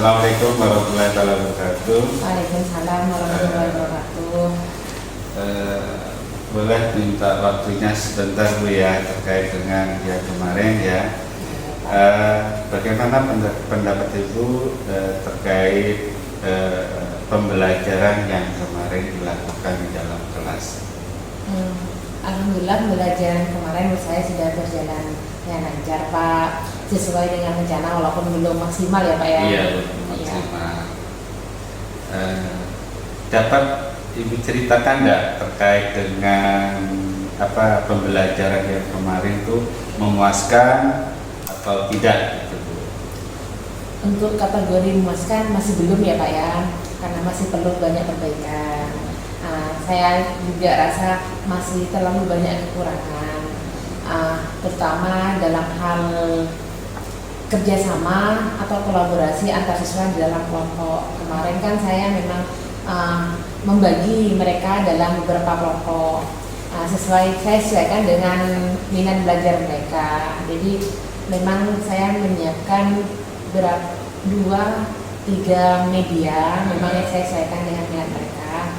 Assalamualaikum warahmatullahi wabarakatuh. Waalaikumsalam warahmatullahi wabarakatuh. Boleh minta waktunya sebentar Bu ya terkait dengan yang kemarin ya. Bagaimana pendapat Ibu terkait pembelajaran yang kemarin dilakukan di dalam kelas? Alhamdulillah pembelajaran kemarin menurut saya sudah berjalan ya lancar Pak, sesuai dengan rencana walaupun belum maksimal ya Pak ya. Iya, belum maksimal. Dapat Ibu ceritakan nggak terkait dengan apa pembelajaran yang kemarin itu memuaskan atau tidak gitu Bu? Untuk kategori memuaskan masih belum ya Pak ya, karena masih perlu banyak perbaikan. Saya juga rasa masih terlalu banyak kekurangan, terutama dalam hal kerjasama atau kolaborasi antar siswa di dalam kelompok. Kemarin kan saya memang membagi mereka dalam beberapa kelompok, saya sesuaikan dengan minat belajar mereka. Jadi memang saya menyiapkan 2-3 media memang yang saya sesuaikan dengan minat mereka.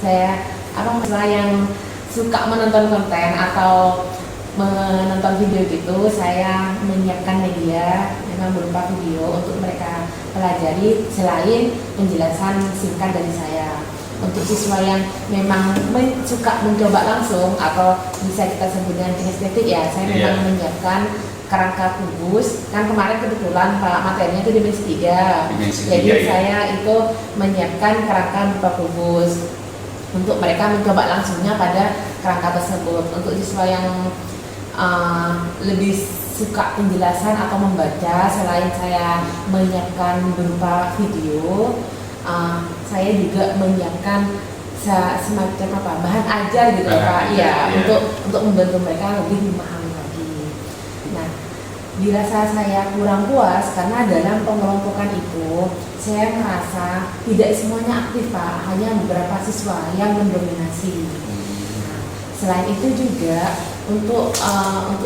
Saya masalah yang suka menonton konten atau menonton video gitu, saya menyiapkan media memang berupa video untuk mereka pelajari selain penjelasan singkat dari saya. Untuk siswa yang memang suka mencoba langsung atau bisa kita sebut dengan kinestetik ya, saya memang menyiapkan kerangka kubus. Kan kemarin kebetulan Pak materinya itu dimensi 3. Jadi saya itu menyiapkan kerangka berupa kubus untuk mereka mencoba langsungnya pada kerangka tersebut. Untuk siswa yang lebih suka penjelasan atau membaca, selain saya menyiapkan berupa video, saya juga menyiapkan semacam bahan ajar gitu Pak. Iya, untuk membantu mereka lebih memahami lagi. Nah, dirasa saya kurang puas karena dalam pengelompokan itu saya merasa tidak semuanya aktif Pak, hanya beberapa siswa yang mendominasi. Nah, selain itu juga untuk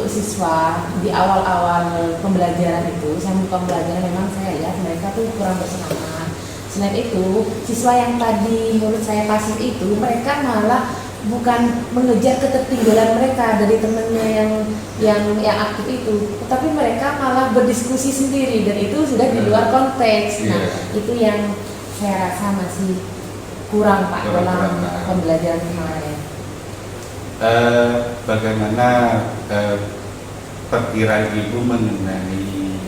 siswa di awal-awal pembelajaran itu, saya buka pembelajaran memang saya lihat mereka tuh kurang bersemangat. Selain itu, siswa yang tadi menurut saya pasif itu, mereka malah bukan mengejar ketertinggalan mereka dari temannya yang aktif itu, tetapi mereka malah berdiskusi sendiri dan itu sudah di luar konteks. Nah, itu yang saya rasa masih kurang Pak dalam pembelajaran kemarin. Bagaimana perkiraan Ibu mengenai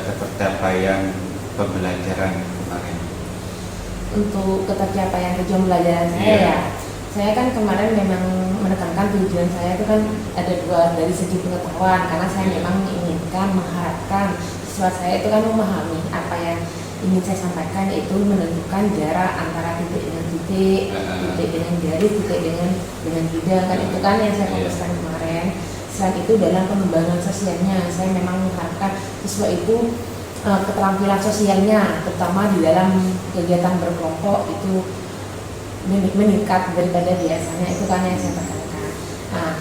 ketercapaian pembelajaran kemarin? Untuk ketercapaian tujuan pembelajaran saya saya kan kemarin memang menekankan tujuan saya itu kan ada 2, dari segi pengetahuan, karena saya memang menginginkan, mengharapkan siswa saya itu kan memahami apa yang ingin saya sampaikan, yaitu menentukan jarak antara titik dengan titik, titik dengan garis, titik dengan bidang, kan itu kan yang saya fokuskan kemarin. Selain itu dalam pengembangan sosialnya, saya memang mengharapkan siswa itu keterampilan sosialnya, terutama di dalam kegiatan berkelompok itu meningkat daripada biasanya, itu kan yang saya tekankan. Nah,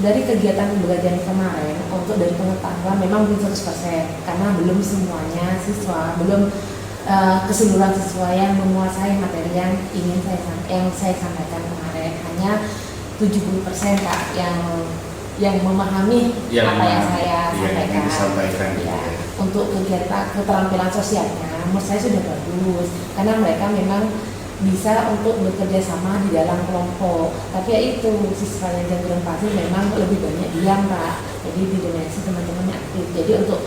dari kegiatan pembelajaran kemarin untuk dari pengetahuan memang belum 100%, karena belum semuanya siswa, belum keseluruhan siswa yang menguasai materi yang saya sampaikan kemarin. Hanya 70% Kak yang memahami apa yang saya sampaikan. Ya, untuk kegiatan keterampilan sosialnya menurut saya sudah bagus, karena mereka memang bisa untuk bekerja sama di dalam kelompok. Tapi ya itu, siswa yang cenderung pasif memang lebih banyak diam Pak, jadi didominasi teman-temannya aktif. Jadi untuk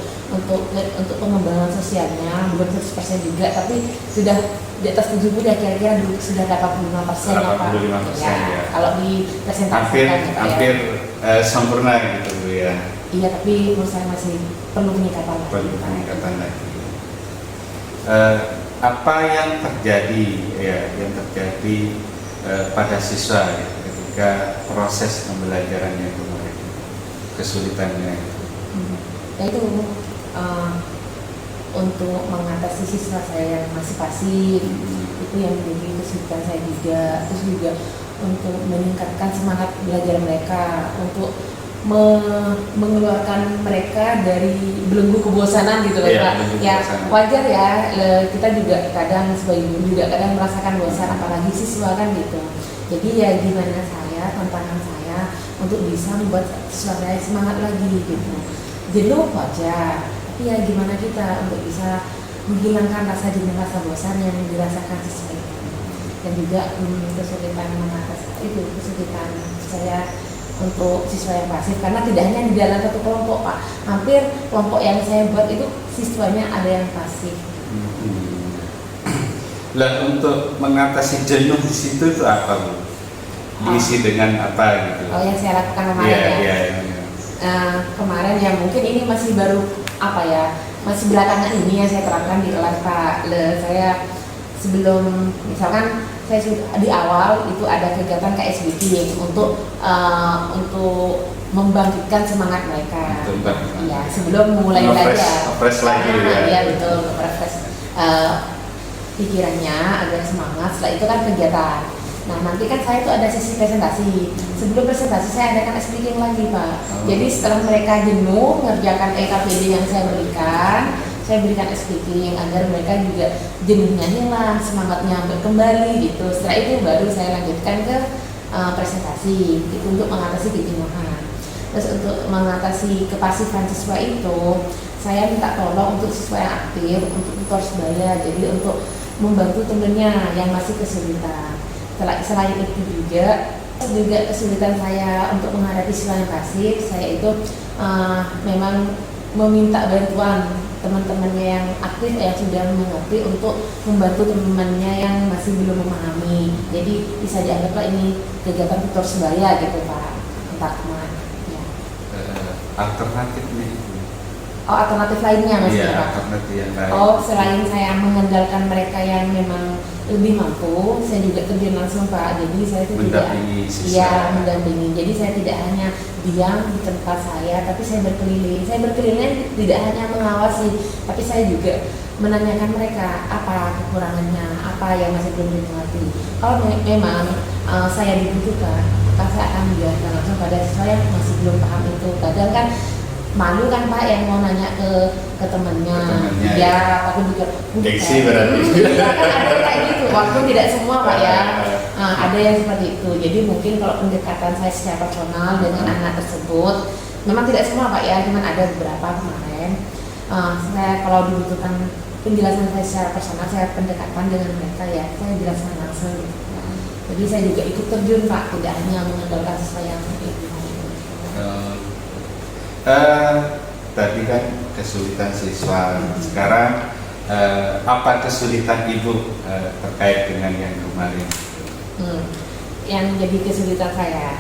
pengembangan sosialnya belum 100% juga, tapi sudah di atas 70 ya, kira-kira sudah 85% ya Pak. 85% ya. Kalau di presentasikan hampir sempurna gitu Bu ya. Iya, tapi menurut saya masih perlu peningkatan lagi. Apa yang terjadi pada siswa ketika proses pembelajarannya kemarin, kesulitannya itu? Itu untuk mengatasi siswa saya yang masih pasif, itu yang menjadi kesulitan saya juga. Terus juga untuk meningkatkan semangat belajar mereka, untuk mengeluarkan mereka dari belenggu kebosanan gitu loh Iya, Pak. belenggu Ya kebosanan. wajar ya, kita juga kadang sebagai guru juga kadang merasakan bosan, apalagi siswa kan gitu. Jadi ya gimana tantangan saya untuk bisa membuat siswa saya semangat lagi gitu. Jenuh wajar, tapi ya gimana kita untuk bisa menghilangkan rasa jenuh, rasa bosan yang dirasakan siswa itu. Dan juga kesulitan kesulitan saya untuk siswa yang pasif, karena tidak hanya di dalam satu kelompok Pak, hampir kelompok yang saya buat itu siswanya ada yang pasif. Lah untuk mengatasi jenuh di situ itu apa Bu? Diisi dengan apa gitu? Oh yang saya lakukan kemarin Iya, ya. iya. Kemarin ya mungkin ini masih baru masih belakangan ini yang saya terapkan di kelas Pak. Saya sebelum misalkan saya sudah di awal itu ada kegiatan KSBT untuk membangkitkan semangat mereka. Iya, sebelum mulai belajar. Fresh lagi ya. Iya betul, refresh pikirannya agar semangat. Setelah itu kan kegiatan. Nah nanti kan saya itu ada sesi presentasi. Sebelum presentasi saya adakan speaking lagi Pak. Jadi setelah mereka jenuh mengerjakan EKPD yang saya berikan speaking agar mereka juga jenuhnya hilang, semangatnya kembali gitu. Setelah itu baru saya lanjutkan ke presentasi itu untuk mengatasi kejenuhan. Terus untuk mengatasi kepasifan siswa itu, saya minta tolong untuk siswa yang aktif, untuk tutor sebaya, jadi untuk membantu temennya yang masih kesulitan. Selain itu juga kesulitan saya untuk menghadapi siswa yang pasif, saya itu memang meminta bantuan teman-temannya yang aktif yang sudah mengerti untuk membantu temannya yang masih belum memahami. Jadi bisa dianggaplah ini kegiatan tutor sebaya gitu Pak, teman. Ya. Alternatifnya itu? Oh alternatif lainnya maksudnya Iya, Pak? alternatif yang lain. Oh selain saya mengandalkan mereka yang memang lebih mampu, saya juga terjun langsung Pak. Jadi saya itu mendampingi siswa. Iya mendampingi. Jadi saya tidak hanya diam di tempat saya, tapi saya berkeliling. Saya berkelilingnya tidak hanya mengawasi, tapi saya juga menanyakan mereka apa kekurangannya, apa yang masih belum dimengerti. Kalau memang saya dibutuhkan, maka saya akan menjelaskan langsung pada siswa yang masih belum paham itu. Kadang kan malu kan Pak yang mau nanya ke temannya. Ya, aku juga gengsi berarti. Iya kan ada kayak gitu. Waktu tidak semua Pak ya. Ada yang seperti itu. Jadi mungkin kalau pendekatan saya secara personal dengan anak tersebut, memang tidak semua Pak ya, cuman ada beberapa kemarin. Saya kalau dibutuhkan penjelasan saya secara personal, saya pendekatan dengan mereka ya, saya jelaskan langsung. Jadi saya juga ikut terjun Pak, tidak hanya mengandalkan siswa yang itu. Tadi kan kesulitan siswa. Sekarang apa kesulitan ibu terkait dengan yang kemarin? Yang jadi kesulitan saya,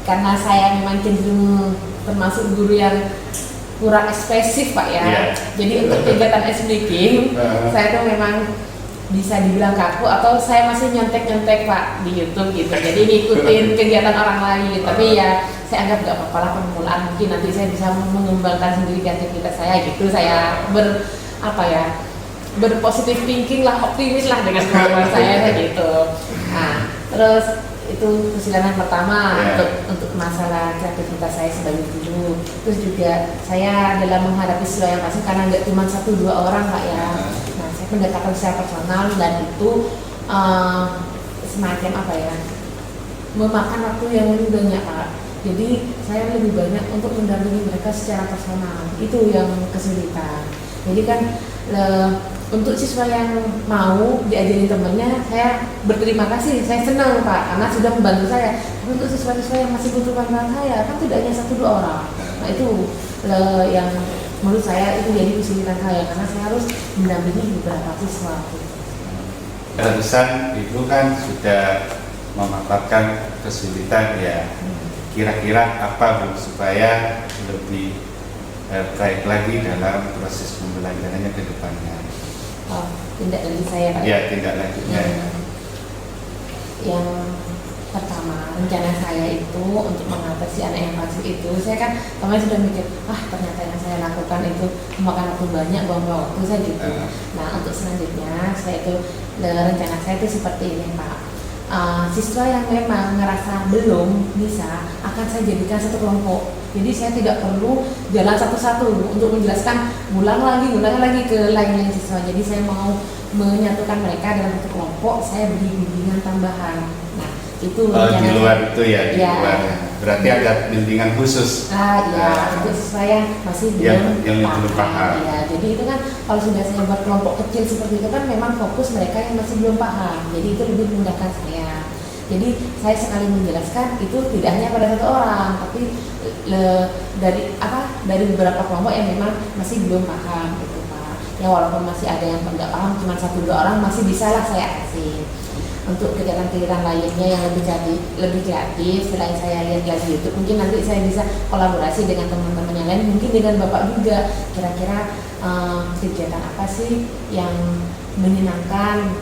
karena saya memang cenderung termasuk guru yang kurang ekspresif Pak ya. Yeah. Jadi untuk kegiatan speaking, saya tuh memang bisa dibilang kaku atau saya masih nyontek-nyontek Pak di YouTube gitu. Jadi ngikutin kegiatan orang lain. Tapi ya saya anggap gak apa-apa lah permulaan. Mungkin nanti saya bisa mengembangkan sendiri kreativitas saya gitu. Saya berpositif thinking lah, optimis lah dengan kemampuan saya gitu. Nah, terus itu kesulitan pertama untuk masalah kreativitas saya sebagai guru. Terus juga saya dalam menghadapi siswa yang pasif karena nggak cuma 1-2 orang Pak ya. Nah, saya pendekatan secara personal dan itu semacam memakan waktu yang lebih banyak Pak. Jadi saya lebih banyak untuk mendampingi mereka secara personal. Itu yang kesulitan. Jadi kan untuk siswa yang mau diajarin temannya, saya berterima kasih, saya senang Pak, karena sudah membantu saya. Tapi untuk siswa-siswa yang masih butuh bantuan saya, kan tidak hanya 1-2 orang. Nah itu yang menurut saya itu jadi kesulitan saya, karena saya harus mendampingi beberapa siswa. Barusan Ibu kan sudah memaparkan kesulitan ya. Kira-kira apa Bu supaya lebih baik lagi dalam proses pembelajarannya ke depannya? Oh, tindak lanjut saya Pak. Ya, tindak lanjutnya. Yang pertama, rencana saya itu untuk mengatasi anak yang pasif itu, saya kan kemarin sudah mikir, ternyata yang saya lakukan itu memakan waktu banyak, buang-buang waktu saya gitu. Nah, untuk selanjutnya, saya itu rencana saya itu seperti ini Pak. siswa yang memang ngerasa belum bisa akan saya jadikan satu kelompok. Jadi saya tidak perlu jalan satu-satu untuk menjelaskan ulang lagi ke lain-lain siswa. Jadi saya mau menyatukan mereka dalam satu kelompok, saya beri bimbingan tambahan. Nah, itu di luar itu ya, di ya, luar. Berarti ada bimbingan khusus. Untuk siswa yang masih belum paham. Ya, jadi itu kan kalau sudah saya buat kelompok kecil seperti itu kan memang fokus mereka yang masih belum paham. Jadi itu lebih memudahkan saya. Jadi saya sekali menjelaskan itu tidak hanya pada satu orang, tapi dari beberapa kelompok yang memang masih belum paham gitu Pak. Ya walaupun masih ada yang nggak paham, cuma 1-2 orang masih bisa lah saya kasih. Untuk kegiatan-kegiatan lainnya yang lebih kreatif, selain saya lihat di YouTube, mungkin nanti saya bisa kolaborasi dengan teman-teman yang lain, mungkin dengan Bapak juga. Kira-kira kegiatan apa sih yang menyenangkan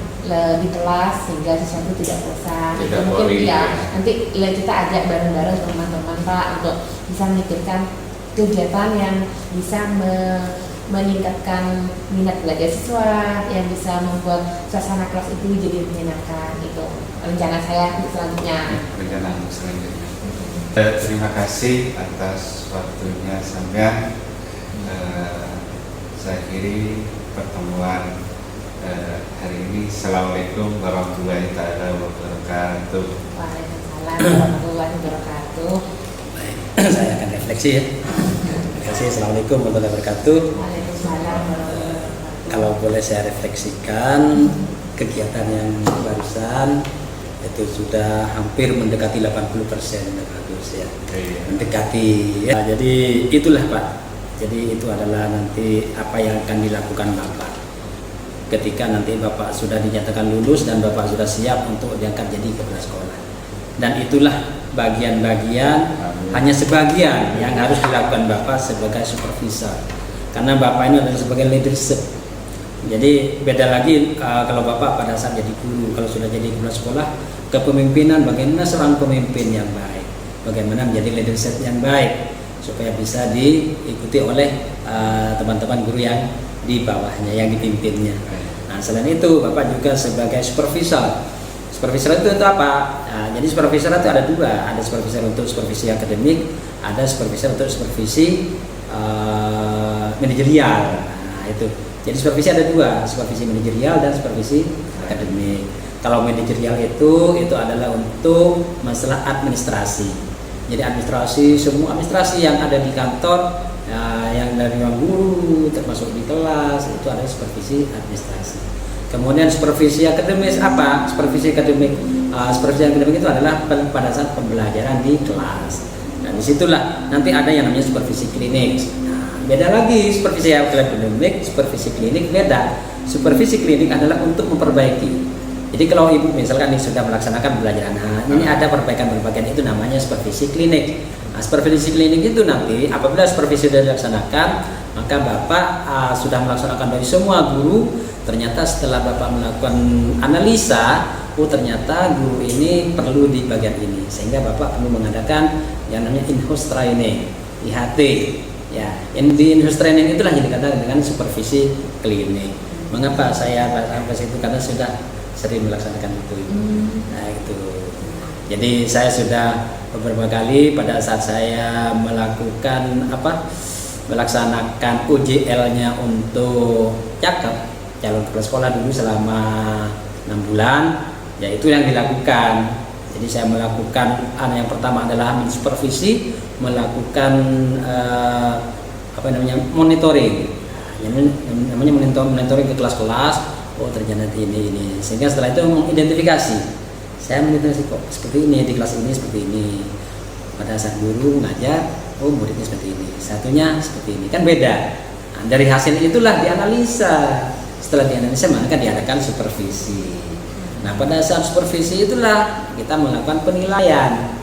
di kelas sehingga siswa itu tidak bosan. Itu mungkin nanti kita ajak bareng-bareng teman-teman Pak untuk bisa memikirkan kegiatan yang bisa meningkatkan minat belajar siswa, yang bisa membuat suasana kelas itu jadi menyenangkan. Itu rencana saya selanjutnya. Terima kasih atas waktunya sampean. Saya akhiri pertemuan hari ini. Assalamualaikum warahmatullahi wabarakatuh. Waalaikumsalam warahmatullahi wabarakatuh. Baik, saya akan refleksi ya. Terima kasih. Assalamualaikum warahmatullahi wabarakatuh. Waalaikumsalam warahmatullahi wabarakatuh. Kalau boleh saya refleksikan kegiatan yang barusan itu sudah hampir mendekati 80%, bagus ya. Mendekati ya. Jadi itulah Pak. Jadi itu adalah nanti apa yang akan dilakukan Bapak ketika nanti Bapak sudah dinyatakan lulus dan Bapak sudah siap untuk diangkat jadi kepala sekolah. Dan itulah bagian-bagian, hanya sebagian yang harus dilakukan Bapak sebagai supervisor. Karena Bapak ini adalah sebagai leadership. Jadi beda lagi kalau Bapak pada saat jadi guru, kalau sudah jadi kepala sekolah, kepemimpinan bagaimana seorang pemimpin yang baik, bagaimana menjadi leadership yang baik supaya bisa diikuti oleh teman-teman guru yang di bawahnya, yang dipimpinnya. Nah, selain itu Bapak juga sebagai supervisor. Supervisor itu apa? Nah, jadi supervisor itu ada dua, ada supervisor untuk supervisi akademik, ada supervisor untuk supervisi manajerial. Nah, itu. Jadi supervisi ada dua, supervisi manajerial dan supervisi akademik. Kalau manajerial itu adalah untuk masalah administrasi. Jadi administrasi, semua administrasi yang ada di kantor, yang dari ruang guru termasuk di kelas, itu ada supervisi administrasi. Kemudian supervisi akademis apa? Supervisi akademik itu adalah pada saat pembelajaran di kelas. Dan disitulah nanti ada yang namanya supervisi klinik. Nah, beda lagi supervisi akademik, supervisi klinik beda. Supervisi klinik adalah untuk memperbaiki. Jadi kalau ibu misalkan ini sudah melaksanakan pembelajaran, ini ada perbaikan-perbaikan, itu namanya supervisi klinik. Nah, supervisi klinik itu nanti apabila supervisi sudah dilaksanakan, maka Bapak sudah melaksanakan dari semua guru. Ternyata setelah Bapak melakukan analisa, ternyata guru ini perlu di bagian ini, sehingga Bapak perlu mengadakan yang namanya in-house training, IHT. Ya, di in-house training itulah yang dikatakan dengan supervisi klinik. Mengapa saya sampai situ? Karena sudah sering melaksanakan itu. Nah itu. Jadi saya sudah beberapa kali pada saat saya melakukan melaksanakan UJL-nya untuk cakep calon kepala sekolah dulu selama 6 bulan, ya itu yang dilakukan. Jadi saya melakukan yang pertama adalah mensupervisi, melakukan monitoring. Yang namanya monitoring ke kelas-kelas. Oh ternyata ini, sehingga setelah itu mengidentifikasi. Saya mengidentifikasi kok seperti ini di kelas ini seperti ini. Pada saat guru ngajar, oh muridnya seperti ini, satunya seperti ini, kan beda. Nah, dari hasil itulah dianalisa. Setelah dianalisa maka diadakan supervisi. Nah pada saat supervisi itulah kita melakukan penilaian.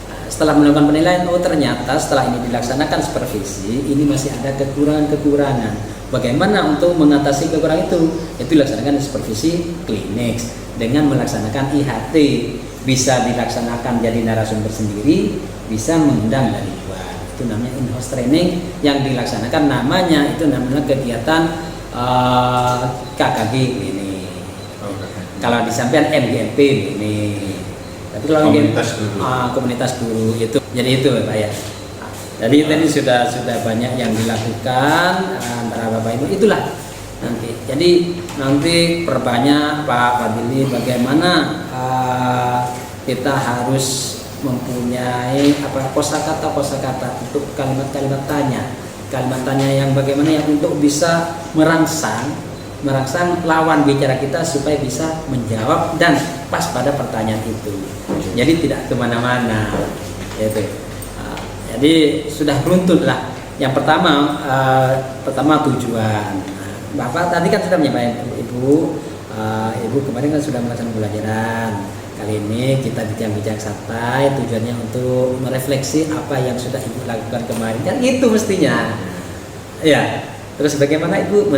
Nah, setelah melakukan penilaian, oh ternyata setelah ini dilaksanakan supervisi, ini masih ada kekurangan-kekurangan. Bagaimana untuk mengatasi kekurangan itu? Itu dilaksanakan supervisi klinik dengan melaksanakan IHT. Bisa dilaksanakan jadi narasumber sendiri, bisa mengundang dari luar. Itu namanya in-house training yang dilaksanakan, namanya kegiatan KKG klinik. Kalau di sampean MGMP ini. Tapi kalau Komunitas guru. Komunitas guru itu. Jadi itu Pak ya. Jadi tadi sudah banyak yang dilakukan antara Bapak Ibu, itulah nanti. Jadi nanti perbanyak Pak Fadili bagaimana kita harus mempunyai kosakata untuk kalimat tanya yang bagaimana yang untuk bisa merangsang lawan bicara kita supaya bisa menjawab dan pas pada pertanyaan itu. Jadi tidak kemana-mana. Gitu. Jadi sudah beruntun lah. Yang pertama tujuan. Bapak tadi kan sudah menyampaikan Ibu kemarin kan sudah melaksanakan pembelajaran. Kali ini kita bincang-bincang santai, tujuannya untuk merefleksi apa yang sudah Ibu lakukan kemarin. Kan itu mestinya. Ya. Terus bagaimana Ibu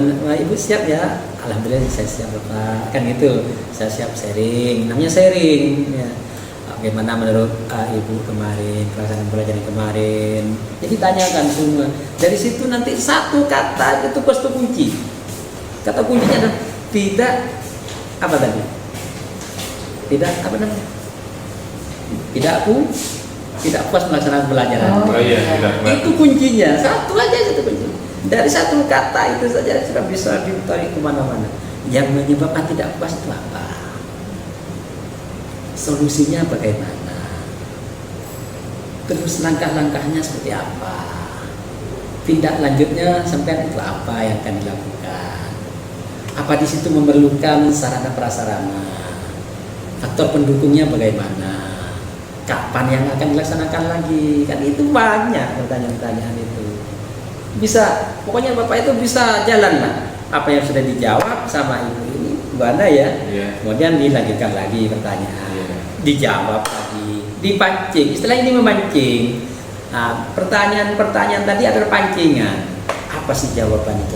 siap ya? Alhamdulillah saya siap Bapak. Kan gitu. Saya siap sharing. Namanya sharing ya. Bagaimana menurut Ibu kemarin pelaksanaan pelajaran kemarin? Jadi tanyakan semua. Dari situ nanti satu kata itu kata kunci. Kata kuncinya adalah tidak apa tadi? Tidak apa namanya? Tidak puas melaksanakan pelajaran. Oh iya, tidak puas. Itu kuncinya. Satu aja itu kunci. Dari satu kata itu saja sudah bisa ditarik kemana-mana. Yang menyebabkan tidak puas itu apa? Solusinya bagaimana? Terus langkah-langkahnya seperti apa? Tindak lanjutnya sampai itu apa yang akan dilakukan? Apa di situ memerlukan sarana prasarana? Faktor pendukungnya bagaimana? Kapan yang akan dilaksanakan lagi? Kan itu banyak pertanyaan-pertanyaan itu. Bisa, pokoknya Bapak itu bisa jalan lah. Apa yang sudah dijawab sama Ibu ini, gimana ya? Kemudian dilanjutkan lagi pertanyaan. Dijawab lagi, dipancing. Istilah ini memancing. Nah, pertanyaan tadi adalah pancingan. Apa sih jawaban itu?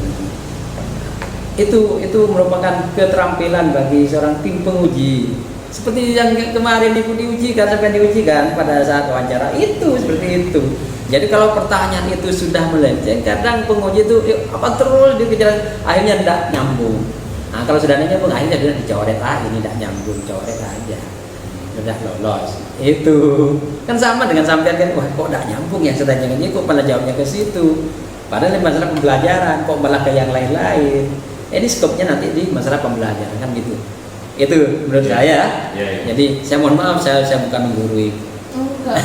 Itu merupakan keterampilan bagi seorang tim penguji. Seperti yang kemarin Ibu diujikan, sampai diujikan pada saat wawancara itu seperti itu. Jadi kalau pertanyaan itu sudah melenceng, kadang penguji itu apa terus dikejar, akhirnya tidak nyambung. Nah, kalau sudah nyambung, akhirnya sudah dicoret ini tidak nyambung, coret aja. Sudah lolos. Itu kan sama dengan sampean kan, wah kok tidak nyambung yang sudah ini, kok malah jawabnya ke situ. Padahal ini masalah pembelajaran, kok malah ke yang lain-lain. Ini skopnya nanti di masalah pembelajaran kan gitu. Itu menurut saya. Jadi saya mohon maaf, saya bukan menggurui. Enggak.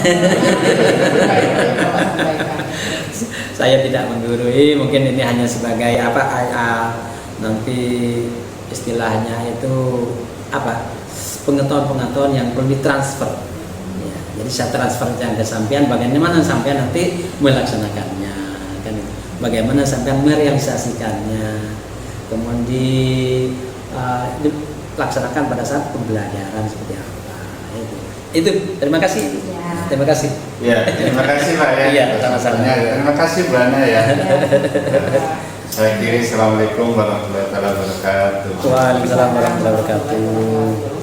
Saya tidak menggurui, mungkin ini hanya sebagai nanti istilahnya itu pengetahuan yang perlu ditransfer ya, jadi saya transfer ke sampean bagaimana sampean nanti melaksanakannya kan, bagaimana sampean merealisasikannya, kemudian dilaksanakan pada saat pembelajaran seperti apa itu. Terima kasih. Terima kasih. Ya, terima kasih Pak ya. Iya, sama-sama. Terima kasih Bu Ana ya. Saya kiri, assalamualaikum warahmatullahi wabarakatuh. Waalaikumsalam warahmatullahi wabarakatuh.